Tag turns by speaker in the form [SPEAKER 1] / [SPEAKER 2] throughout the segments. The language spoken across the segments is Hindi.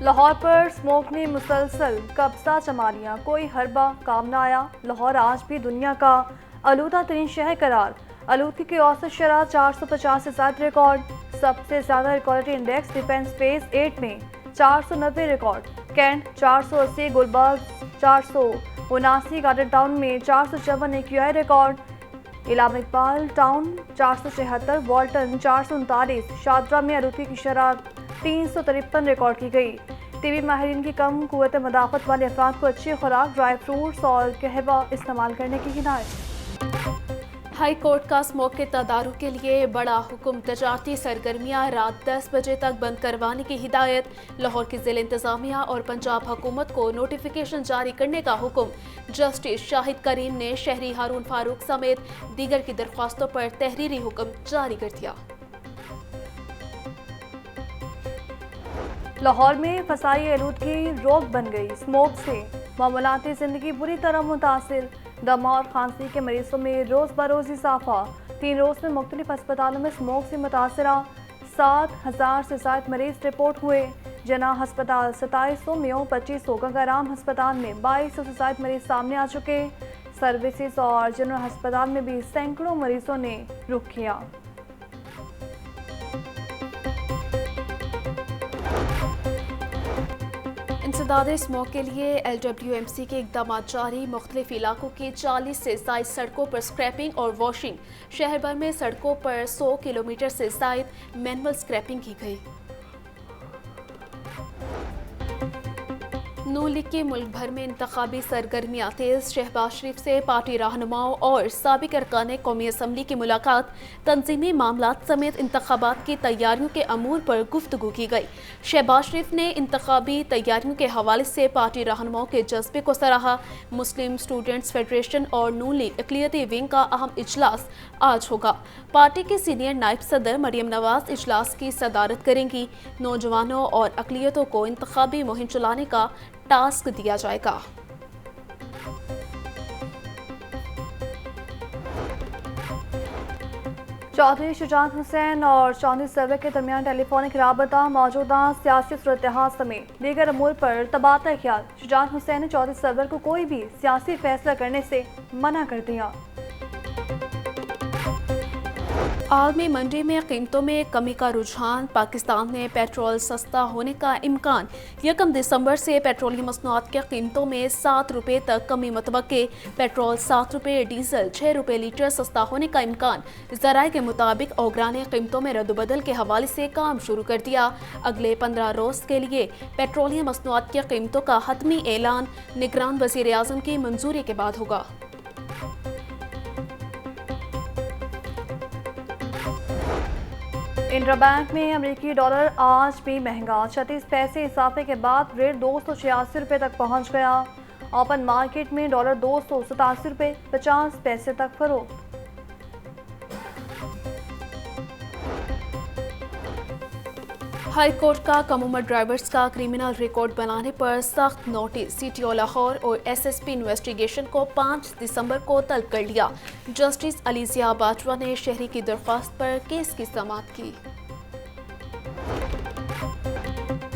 [SPEAKER 1] लाहौर पर स्मोक ने मुसलसल कब्जा जमा लिया, कोई हरबा काम न आया। लाहौर आज भी दुनिया का आलूदा तरीन शहर करार। आलूदगी की औसत शरह 450 से ज्यादा रिकॉर्ड। सबसे ज्यादा रिकॉर्डिटी इंडेक्स डिफेंस फेज 8 में 490 record. Cantt 480, Gulberg 479, Garden Town में 454 AQI record. Allama Iqbal Town 476, Walton 439, Shahdara में आलूदगी की शरह 353 रिकॉर्ड की गई। टीबी माहिरीन की कम कुव्वत मदाफत वाले अफराद को अच्छी खुराक, ड्राई फ्रूट्स और कहवा इस्तेमाल करने की हिदायत।
[SPEAKER 2] हाई कोर्ट का स्मोक के तदारुक के लिए बड़ा हुक्म। तजारती सरगर्मियाँ रात 10 बजे तक बंद करवाने की हिदायत। लाहौर की जिला इंतजामिया और पंजाब हुकूमत को नोटिफिकेशन जारी करने का हुक्म। जस्टिस शाहिद करीम ने शहरी हारून फारूक समेत दीगर की दरख्वास्तों पर तहरीरी हुक्म जारी कर दिया।
[SPEAKER 1] लाहौर में फसाई आलूदगी रोग बन गई। स्मोक से मामूलाती जिंदगी बुरी तरह मुतासिर। दमा और खांसी के मरीजों में रोज बरोज इजाफा। 3 रोज में मुख्तलिफ अस्पतालों में स्मोक से मुतासरा 7,000 से ज्यादा मरीज रिपोर्ट हुए। जना हस्पताल 2700 में 2500, गंगाराम अस्पताल में 2200 से ज्यादा मरीज सामने आ चुके। सर्विसेज और जनरल अस्पताल में भी सैकड़ों मरीजों ने रुख किया।
[SPEAKER 2] इंसदाद स्मोक के लिए LWMC के इकदाम जारी। मुख्तलिफ इलाकों की 40 से ज्यादा सड़कों पर स्क्रैपिंग और वॉशिंग। शहर भर में सड़कों पर 100 किलोमीटर से ज्यादा मैनुअल स्क्रैपिंग की गई। नून लीग की मुल्क भर में इंतखाबी सरगर्मियाँ तेज। शहबाज शरीफ से पार्टी रहनुमाओं और साबिक अरकान कौमी असम्बली की मुलाकात। तंजीमी मामलात समेत इंतखाबात की तैयारियों के अमूर पर गुफ्तगू की गई। शहबाज शरीफ ने इंतखाबी तैयारियों के हवाले से पार्टी रहनुमाओं के जज्बे को सराहा। मुस्लिम स्टूडेंट्स फेडरेशन और नून लीग अक़लियती विंग का अहम इजलास आज होगा। पार्टी के सीनियर नायब सदर मरियम नवाज इजलास की सदारत करेंगी। नौजवानों और अक़लियतों को इंतखाबी मुहिम चलाने का टास्क दिया जाएगा।
[SPEAKER 1] चौधरी शुजात हुसैन और चौधरी सरवर के दरमियान टेलीफोनिक राबता मौजूदा सियासी सूरत-ए-हाल समेत दीगर अमूर पर तबादला ख्याल। शुजात हुसैन ने चौधरी सरवर को कोई भी सियासी फैसला करने से मना कर दिया।
[SPEAKER 2] आलमी मंडी में कीमतों में कमी का रुझान। पाकिस्तान में पेट्रोल सस्ता होने का इम्कान। 1 दिसंबर से पेट्रोलियम मसनूआत की कीमतों में 7 रुपये तक कमी मुतवक्के। पेट्रोल 7 रुपये, डीजल 6 रुपये लीटर सस्ता होने का इम्कान। ज़राए के मुताबिक ओगरा ने कीमतों में रद्दबदल के हवाले से काम शुरू कर दिया। अगले 15 रोज़ के लिए पेट्रोलियम मसनूआत की कीमतों का हतमी ऐलान निगरान वज़ीर आज़म की मंजूरी के बाद होगा।
[SPEAKER 1] इंट्रा बैंक में अमेरिकी डॉलर आज भी महंगा। 36 पैसे इजाफे के बाद रेट 286 रुपये तक पहुंच गया। ओपन मार्केट में डॉलर 287 रुपये 50 पैसे तक फरोख्त।
[SPEAKER 2] हाई कोर्ट का कम उम्र ड्राइवर्स का क्रिमिनल रिकॉर्ड बनाने पर सख्त नोटिस। CTO लाहौर और SSP इन्वेस्टिगेशन को 5 दिसंबर को तलब कर लिया। जस्टिस अलीजिया बाजवा ने शहरी की दरख्वास्त पर केस की समाअत की।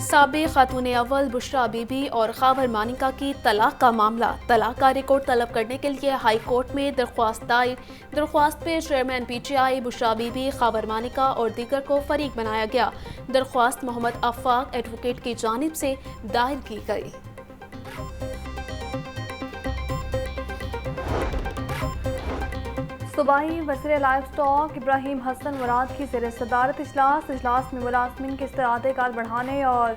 [SPEAKER 2] साबिक खातून अव्वल बुशरा बीबी और खावर मानिका की तलाक का मामला। तलाक का रिकॉर्ड तलब करने के लिए हाई कोर्ट में दरख्वास्त दायर। दरख्वास्त पे चेयरमैन PTI, बुशरा बीबी, खावर मानिका और दीगर को फरीक बनाया गया। दरख्वास्त मोहम्मद आफाक एडवोकेट की जानिब से दायर की गई।
[SPEAKER 1] सूबाई वज़ीर लाइफ स्टॉक इब्राहिम हसन मुराद की ज़ेर सदारत इजलास में मुलाजमीन की इस्तेदाद कार बढ़ाने और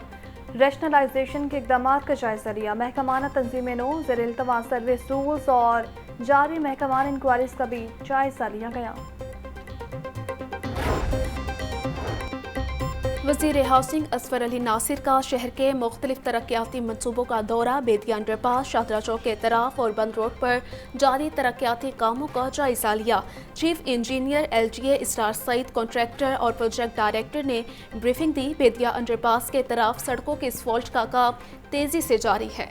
[SPEAKER 1] रैशनलाइजेशन के इक़दाम का जायजा लिया। महकमाना तंजीमें नो ज़ेर इल्तवा सर्विस रूल्स और जारी महकमाना इंक्वायरीज का भी जायजा लिया गया।
[SPEAKER 2] वज़ीर हाउसिंग असफर अली नासिर का शहर के मुख्तलिफ तरक्याती मनसूबों का दौरा। बेदिया अंडरपास, शादरा चौक के तरफ और बंद रोड पर जारी तरक्याती कामों का जायजा लिया। चीफ इंजीनियर LGA इसरार सईद, कॉन्ट्रैक्टर और प्रोजेक्ट डायरेक्टर ने ब्रीफिंग दी। बेदिया अंडरपास के तरफ सड़कों के असफाल्ट का काम तेजी से जारी है।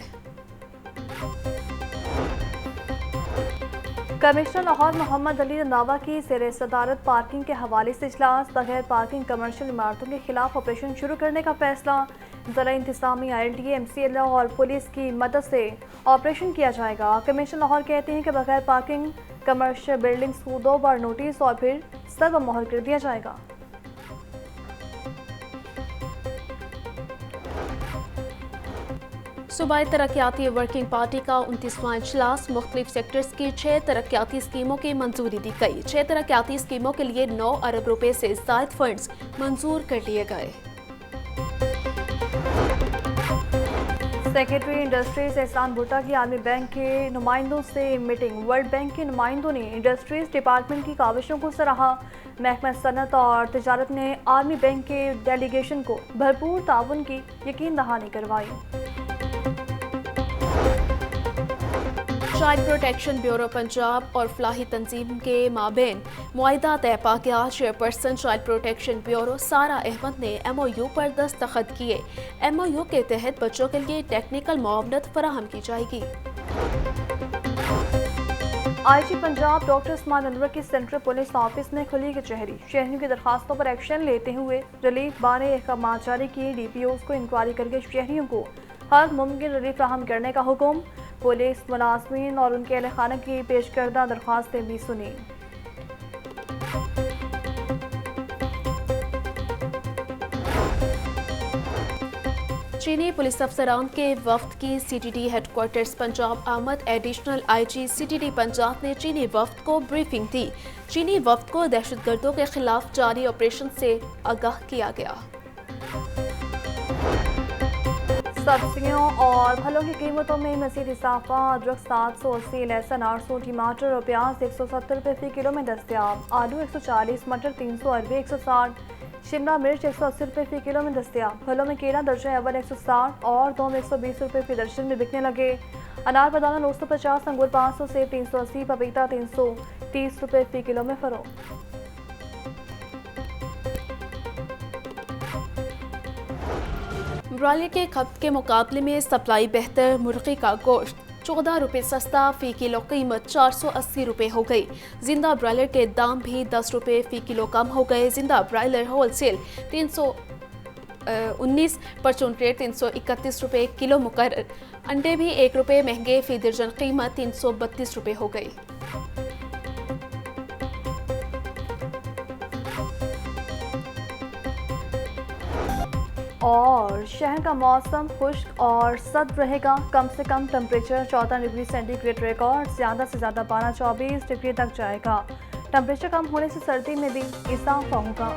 [SPEAKER 1] कमिश्नर लाहौर मोहम्मद अली रंधावा की ज़ेर सदारत पार्किंग के हवाले से इजलास। बगैर पार्किंग कमर्शियल इमारतों के खिलाफ ऑपरेशन शुरू करने का फैसला। ज़रा इंतजामी ILTA MCLA और पुलिस की मदद से ऑपरेशन किया जाएगा। कमिश्नर लाहौर कहते हैं कि बगैर पार्किंग कमर्शियल बिल्डिंग्स को 2 बार नोटिस और फिर सर्व मोहर कर दिया जाएगा।
[SPEAKER 2] सूबाई तरक्याती वर्किंग पार्टी का 29वां इजलास। मुख्तलिफ सेक्टर्स की 6 तरक्याती स्कीमों की मंजूरी दी गई। 6 तरक्याती स्कीमों के लिए 9 अरब रुपए से ज़ायद फंड्स मंजूर कर लिए गए।
[SPEAKER 1] सेक्रेटरी इंडस्ट्रीज एहसान भुट्टा की आर्मी बैंक के नुमाइंदों से मीटिंग। वर्ल्ड बैंक के नुमाइंदों ने इंडस्ट्रीज डिपार्टमेंट की काविशों को सराहा। महकमा सनत और तिजारत ने आर्मी बैंक के डेलीगेशन को भरपूर ताउन की यकीन दहानी करवाई।
[SPEAKER 2] चाइल्ड प्रोटेक्शन ब्यूरो पंजाब और फलाही तंजीम के माबेन मुआहिदा तय पा गया। चेयरपर्सन चाइल्ड प्रोटेक्शन ब्यूरो सारा अहमद ने MOU पर दस्तखत किए। MOU के तहत बच्चों के लिए टेक्निकल मुआवनत फराहम की जाएगी।
[SPEAKER 1] IG पंजाब डॉक्टर उस्मान अनवर की सेंट्रल पुलिस ऑफिस में खुली कचहरी। शहरियों की दरखास्तों पर एक्शन लेते हुए रिलीफ बारे अहकाम जारी किए। DPOs को इंक्वायरी करके शहरियों को हर मुमकिन रिलीफ फराहम करने का हुक्म। पुलिस मुलाजमीन और उनके अहल खाना की पेश करदा दरख्वास्तें भी सुनी।
[SPEAKER 2] चीनी पुलिस अफसरान के वफ्द की CTD हेडक्वार्टर्स पंजाब आमद। एडिशनल IG CTD पंजाब ने चीनी वफ्द को ब्रीफिंग दी। चीनी वफ्द को दहशतगर्दों के खिलाफ जारी ऑपरेशन से आगाह किया गया।
[SPEAKER 1] सब्जियों और फलों की कीमतों में मज़ीद इजाफा। अदरक 780, लहसुन 800, टमाटर और प्याज 170 रुपये फ़ी किलो में दस्तियाब। आलू 140, मटर 300, अरबी 160, शिमला मिर्च 180 रुपये फ़ी किलो में दस्तियाब। फलों में केला दर्जा अव्वल 160 और दोम 120 रुपये फ़ी दर्जन में बिकने लगे। अनार बादाम 950, अंगूर 500, सेब 380, पपीता 330 रुपये फ़ी किलो में फ़रोख्त।
[SPEAKER 2] ब्रॉयलर के खपत के मुकाबले में सप्लाई बेहतर। मुर्गी का गोश्त 14 रुपये सस्ता फ़ी किलो, कीमत 480 रुपये हो गई। जिंदा ब्रॉयलर के दाम भी 10 रुपये फ़ी किलो कम हो गए। जिंदा ब्रॉयलर होलसेल 319, परचून रेट 331 रुपये किलो मुकर्रर। अंडे भी 1 रुपये महंगे फ़ी दर्जन, कीमत 332 रुपये हो गई।
[SPEAKER 1] और शहर का मौसम खुश्क और सर्द रहेगा। कम से कम टेम्परेचर 14 डिग्री सेंटीग्रेड रिकॉर्ड, ज़्यादा से ज़्यादा 12-24 डिग्री तक जाएगा। टेम्परेचर कम होने से सर्दी में भी इजाफा होगा।